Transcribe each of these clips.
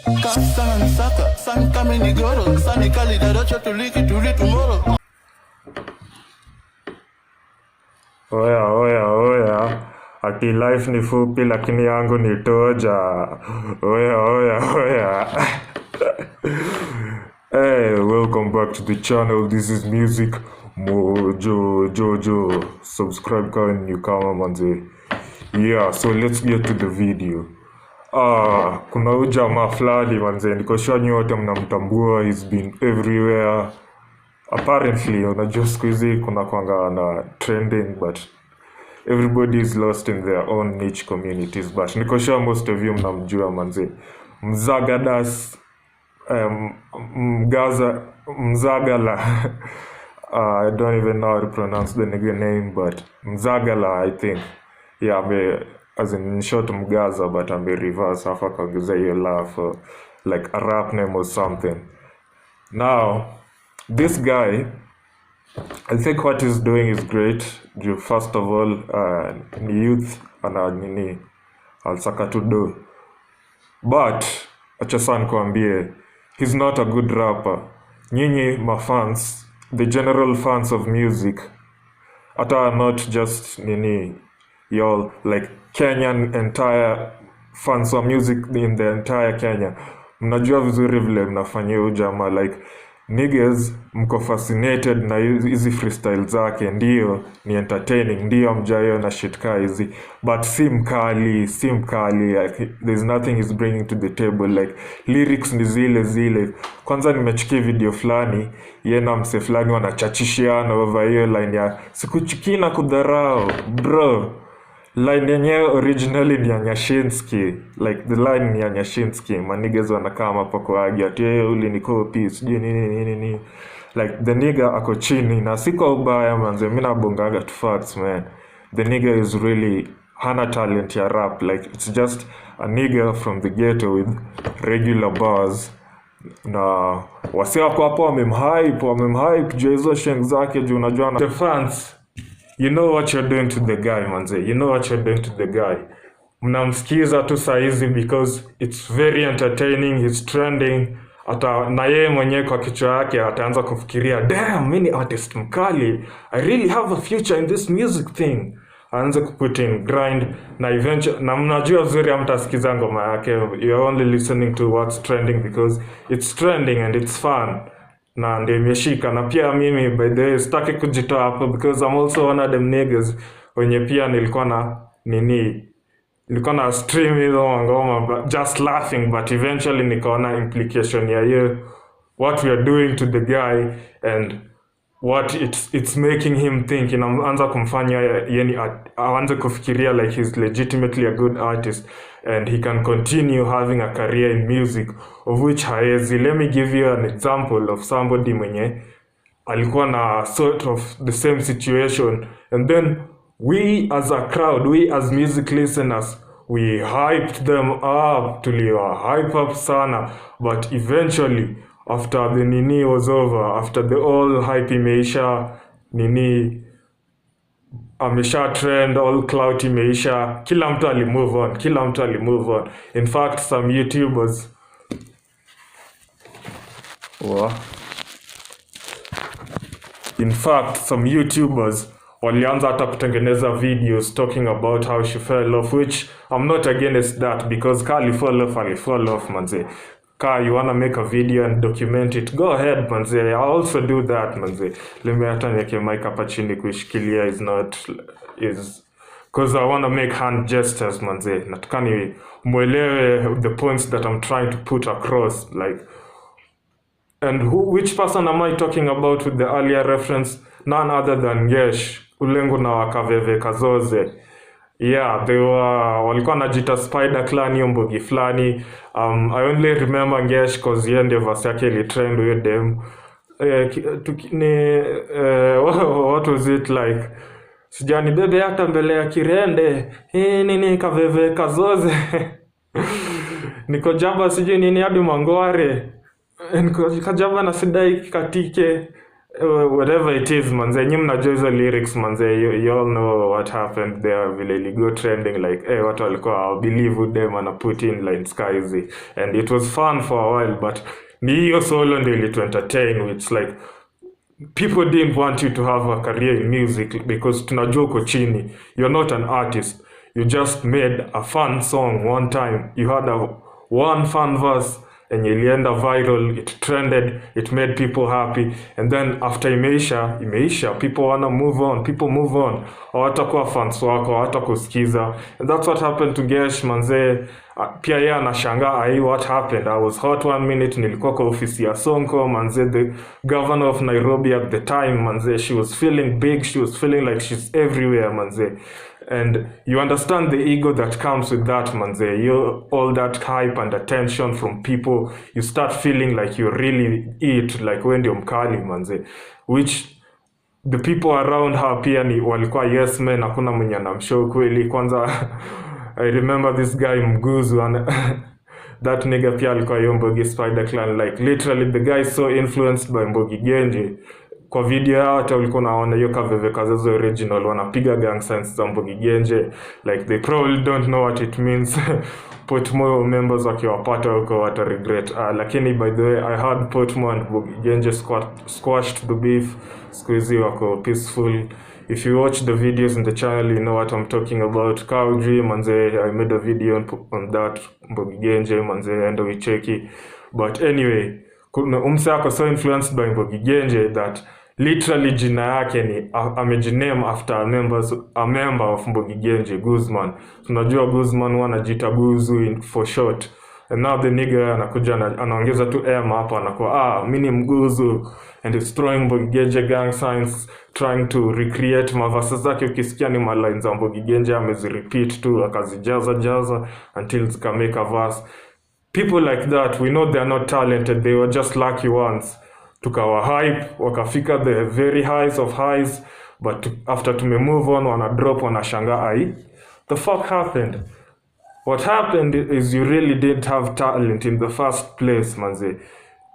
Kasana saka, san kami ni goro, sani kali dadocho tuliki tuli tomorrow. Oya, ati life ni fupi lakini yangu ni toja. Oya. Hey, welcome back to the channel. This is Music Mojo. Subscribe kama newcomer manze. Yeah, so let's get to the video. Kuna huyu jamaa fulani manze, niko sure nyote mnamtambua. He's been everywhere. Apparently, unajua siku hizi kuna kwanga na trending, but everybody is lost in their own niche communities. But niko sure most of you mnamjua manze. MZAGATAS MZAGALA. I don't even know how to pronounce the nigga name, but MZAGALA, I think. Yeah, as in short Mgaza, but I'm a reverse half a laugh, like a rap name or something. Now, this guy, I think what he's doing is great. First of all, youth and al-saka to do. But achasan kuambie, he's not a good rapper. Nyinyi fans, the general fans of music, ata not just y'all, like Kenyan entire fans of music in the entire Kenya. Mnajua vizuri vile mnafanyia ujama, like niggas mko fascinated na hizi freestyle zake, ndio ni entertaining, ndio mjayo na shit ka hizi, but si mkali, like, there's nothing he's bringing to the table. Like lyrics ni zile. Kwanza nimechikia video fulani yena mse fulani wanachachishiana over hiyo line ya sikuchiki na kudharau bro. Line yenyewe originally ni ya Nyashinsky, like the line ni ya Nyashinsky. Maniggas wanakaa hapo kwa argue ati uli ni copy sijui nini. Like the nigga ako chini na siko ubaya manze, mimi nabongaga to facts man. The nigga is really hana talent ya rap, like it's just a nigga from the ghetto with regular bars. Na wasi wako hapo wamemhype juu hizo sheng zake juu unajua the fans. You know what you're doing to the guy, manze. You know what you're doing to the guy. Mnamsikiza tu saizi because it's very entertaining, he's trending. Ata na yeye mwenyewe kwa kichwa yake ataanza kufikiria, damn, mimi artist mkali. I really have a future in this music thing. Aanze kuput in grind na eventually, na mnajua vizuri hamtasikiza ngoma yake. You're only listening to what's trending because it's trending and it's fun. Na ndio imeshika. Na pia mimi by the way sitaki kujitoa hapo because I'm also one of them niggas wenye pia nilikuwa na stream hizo ngoma just laughing, but eventually nikaona implication ya hiyo what we are doing to the guy and what it's making him think. Inaanza kumfanya yani aanze kufikiria like he's legitimately a good artist and he can continue having a career in music, of which haezi. Let me give you an example of somebody mwenye alikuwa na sort of the same situation, and then we as a crowd, we as music listeners, we hyped them up, tuliwa hype up sana, but eventually after the nini was over, after the all hype imeisha, amesha trend, all clout imeisha, kila mtu ali move on. In fact, some YouTubers walianza hata kutengeneza videos talking about how she fell off, which I'm not against that because Kali fall off manze. You wanna make a video and document it, go ahead manze. I also do that manze. Let me hata niweke mic hapa chini kuishikilia is because I wanna make hand gestures manze. Nataka ni muelewe the points that I'm trying to put across, like. And which person am I talking about with the earlier reference? None other than Gesh, Ulengo na Wakaveve Kazoze. Yeah, they walikuwa najita Spider Clan hiyo mbogi flani. I only remember Gesh cause yeye ndio verse yake ili trend with them. What was it like? Sijani bebe hata mbele ya kirende. Nini Kaveve Kazoze. Niko jaba sijui nini hadi mangware. Niko kajaba na sidai katike. whatever it is manze, nyinyi mnajua hizo lyrics manze, you all know what happened there, vile iligo trending like watu walikuwa believe them and put in like skies, and it was fun for a while, but ni hiyo solo ndio ili to entertain, it's like people didn't want you to have a career in music because tunajua uko chini, you're not an artist, you just made a fun song one time, you had one fun verse and ilienda viral, it trended, it made people happy, and then after imeisha, people wanna move on, people move on, hawatakuwa fans wako, hawatakusikiza, and that's what happened to Gesh manze. Pia yeye anashangaa what happened. I was hot one minute, nilikuwa kwa ofisi ya Sonko manze, the governor of Nairobi at the time manze, she was feeling big, she was feeling like she's everywhere manze, and you understand the ego that comes with that manze, all that hype and attention from people, you start feeling like you're really it, like when you're mkali manze, which the people around her pia ni walikuwa yes men, hakuna mwenye anamshow kweli. Kwanza I remember this guy Mguzu, and that nigga pia alikuwa Mbogi Spider Clan, like literally the guy is so influenced by Mbogi Genje. Kwa video yao hata ulikuwa unaona hiyo kaveve kazazo original wanapiga gang signs za Mbogi Genje, like they probably don't know what it means. Potmo members wakiwapata huko wata regret. Lakini by the way, I heard Potmo and Mbogi Genje squashed the beef, squeezy wako peaceful. If you watch the videos in the channel, you know what I'm talking about. Kaudri manze, I made a video on that, Mbogi Genje manze, endo wicheki. But anyway, umse ako so influenced by Mbogi Genje that literally jina yake ni amejiname after a member of Mbogi Genje, Guzman. Tunajua Guzman wanajita Guzu for short. And now the nigga anakuja anaongeza tu M hapa, anakuwa mimi ni Mguzu, and he's throwing Mbogi Genje gang signs, trying to recreate mavasa zake. Ukisikia ni malines za Mbogi Genje amezirepeat tu, akazijaza until zikamake a verse. People like that, we know they are not talented, they were just lucky ones. Tukawa hype, wakafika the very highs of highs, but after tume move on, wana drop, wanashanga the fuck happened? What happened is you really didn't have talent in the first place manze.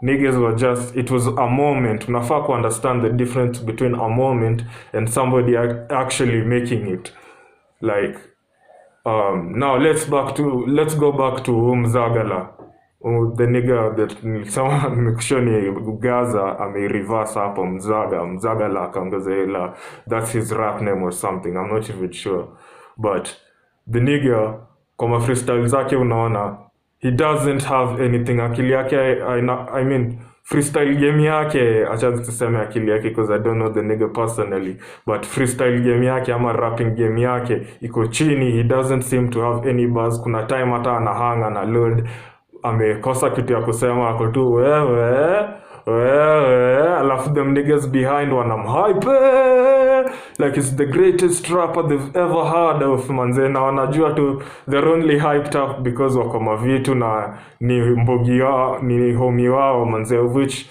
Niggas were just, it was a moment. Unafaa ku understand the difference between a moment and somebody actually making it. Like now let's go back to MZAGALA. The nigga that someone nimekushoni Gaza reverse hapo MZAGALA akaongeza, that's his rap name or something, I'm not even sure. But the nigga kwa freestyle zake unaona he doesn't have anything. Akili yake I mean freestyle game yake, acha tuseme akili yake because I don't know the nigga personally, but freestyle game yake ama rapping game yake iko chini. He doesn't seem to have any buzz. Kuna time hata anahanga na load, amekosa kitu ya kusema, ako tu wewe alafu them niggas behind wanamhype like it's the greatest rapper they've ever heard of manze, na wanajua tu they're only hyped up because wako mavitu na ni Mbogi wao, ni homie wao manze, which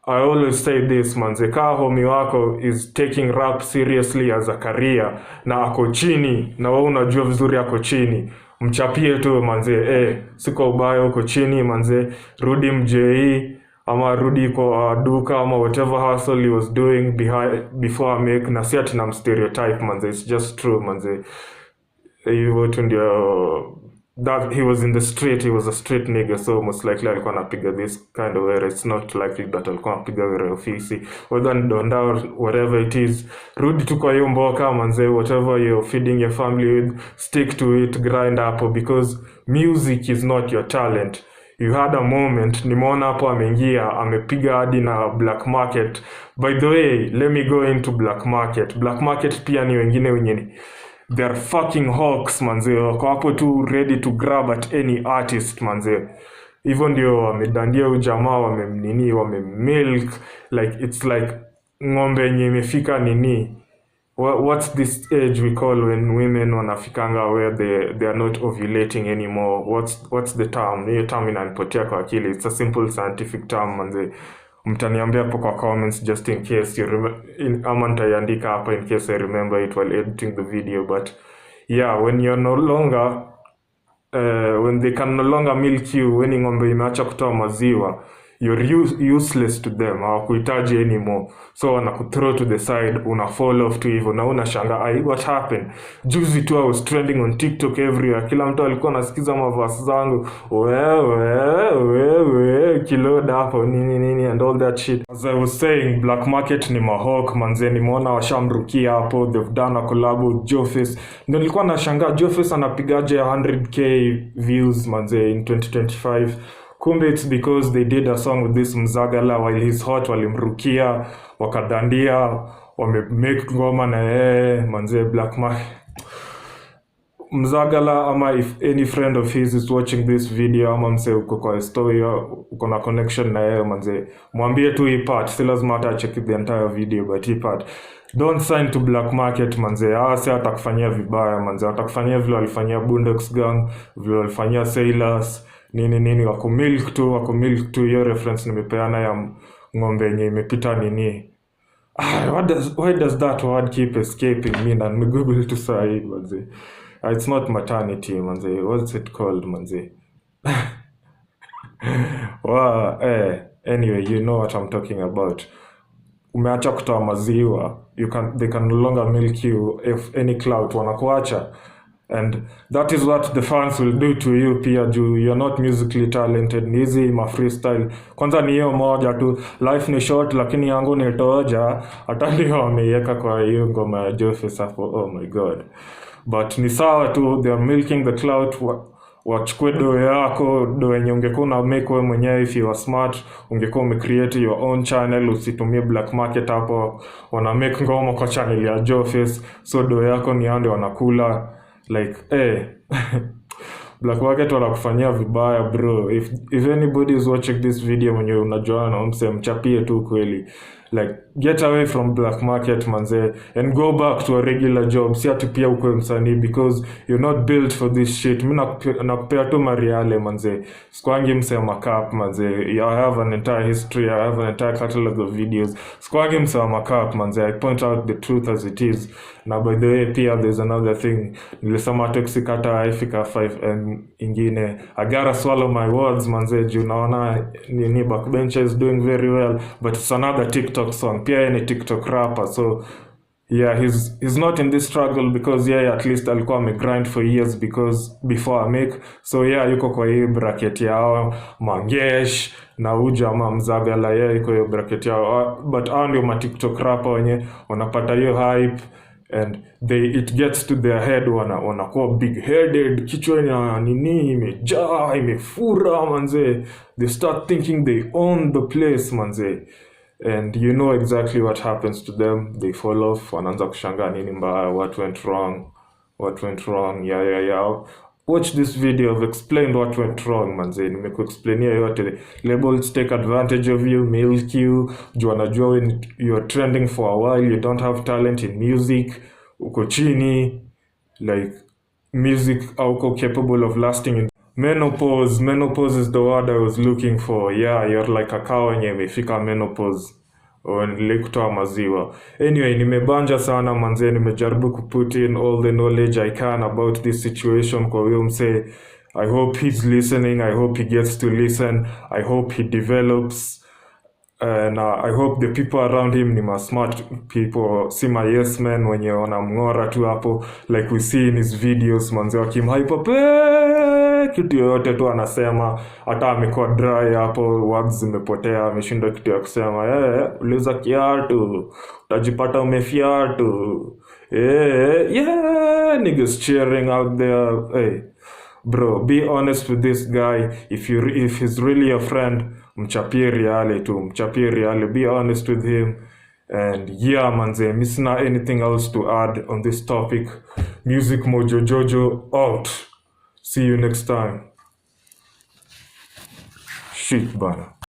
I always say this manze, kaa homie wako is taking rap seriously as a career na ako chini, na wewe unajua vizuri ako chini, mchapie tu manze, siko ubaya uko chini manze, rudi mjei ama rudi kwa duka ama whatever hustle he was doing before I make, na si ati na stereotype manze, it's just true manze. Hivyo tu ndio, that he was in the street, he was a street nigga, so most likely alikuwa anapiga this kind of era. It's not likely that alikuwa anapiga era ofisi, whether ni donda or whatever it is. Rudi tu kwa hiyo mboka manze, whatever you're feeding your family with, stick to it, grind up, because music is not your talent. You had a moment, nimeona hapo ameingia, amepiga hadi na Black Market. By the way, let me go into Black Market. Black Market pia ni wengine wenye they're fucking hawks manze, wako hapo tu ready to grab at any artist manze. Hivyo ndio wamedandia ujamaa, wamemilk, like it's like ng'ombe yenye imefika nini, what's this age we call when women wanafikanga where they are not ovulating anymore? What's the term? Hiyo term inanipotea kwa akili. It's a simple scientific term manze. Mtaniambia hapo kwa comments just in case you ama nitaiandika hapa in case I remember it while editing the video. But yeah, when you're no longer when they can no longer milk you, when ng'ombe imeacha kutoa maziwa, you're useless to them, hawakuhitaji anymore, so wanakuthrow to the side, una fall off tu hivyo na unashanga what happened. Juzi tu I was trending on TikTok everywhere, kila mtu alikuwa anasikiza mavasi zangu, wewe kiloda hapo nini and all that shit. As I was saying, Black Market ni mahawk manze, nimeona washamrukia hapo, they've done a collab with Joeface. Ndio nilikuwa nashangaa Joeface anapigaje 100k views manze in 2025. Kumbe it's because they did a song with this Mzagala while he's hot, walimrukia, wakadandia, wamemake ngoma na manze. Black Market Mzagala, ama if any friend of his is watching this video, ama mse uko kwa story, uko na connection na yeye manze, mwambie tu hii part, si lazima hata check the entire video, but hii part, don't sign to Black Market manze. Si atakufanyia vibaya manze, atakufanyia vile walifanyia Bundex Gang, vile walifanyia Sailors, nini wako milk tu. Hiyo reference nimepeana ya ng'ombe yenye imepita nini. Why does that word keep escaping me? Na nimegoogle tu saa hii manze. It's not maternity manze, what's it called manze? Anyway, you know what I'm talking about. Umeacha kutoa maziwa, they can no longer milk you if any clout wanakuacha. And that is what the fans will do to you pia juu you're not musically talented. Ni hizi ma freestyle. Kwanza ni hiyo moja tu, life ni short lakini yangu ni toja. Hata ndio wameiweka kwa hiyo ngoma ya Joeface hapo. Oh my god. But ni sawa tu, they are milking the clout. Wachukue do yako, do yenye ungekuwa na make wewe mwenyewe. If you are smart, ungekuwa umecreate your own channel, usitumie Black Market hapo. Wana make ngoma kwa channel ya Joeface, so do yako ni ande wanakula. Like Black Market wanakufanyia vibaya bro. If anybody is watching this video mwenye unajua na mchapie tu kweli. Like get away from Black Market manze and go back to a regular job. Si ati pia uko msanii because you're not built for this shit. Mimi nakupea tu mariale manze. Sikwangi msema cap manze. I have an entire history, I have an entire catalog of videos. Sikwangi msema cap manze. I point out the truth as it is. Na by the way pia there's another thing. Nilisema toxic hata ifika 5 and ingine. I gotta swallow my words manze. Juu naona ni backbencher is doing very well, but it's another TikTok song. Pia any TikTok rapper, so yeah, he's not in this struggle because at least alikuwa amegrind for years because before I make. So yuko kwa hii bracket yao Mangesh na ujamaa Mzagala, yuko hiyo bracket yao, but ndio ma TikTok rapper wenye wanapata hiyo hype and it gets to their head, wanakuwa big headed, kichwa na nini imejaa imefura manze. They start thinking they own the place manze. And you know exactly what happens to them. They fall off, wanaanza kushangaa nini mbaya, what went wrong. Watch this video, I've explained what went wrong manze. Nimekuexplainia yote. Labels take advantage of you, milk you. Juu wanajua when you're trending for a while, you don't have talent in music, uko chini, like music auko capable of lasting in menopause is the word I was looking for. You're like a cow yenye imefika menopause. Nilikutoa maziwa. Anyway, nimebanja sana manze, nimejaribu kuput in all the knowledge I can about this situation kwa huyo mse. I hope he's listening, I hope he gets to listen, I hope he develops. And I hope the people around him ni ma smart people, si ma yes men wenye wanamngora tu hapo, like we see in his videos manze, wakimhype up kitu yote tu anasema, hata amekuwa dry hapo, words zimepotea, ameshinda kitu ya kusema. Uliza kiatu utajipata umefiatu. Niggas cheering out there. Bro, be honest with this guy. If he's really a friend, mchapie reale, be honest with him. And manze, missing anything else to add on this topic. Music Mojo Jojo out. See you next time. Shit bana.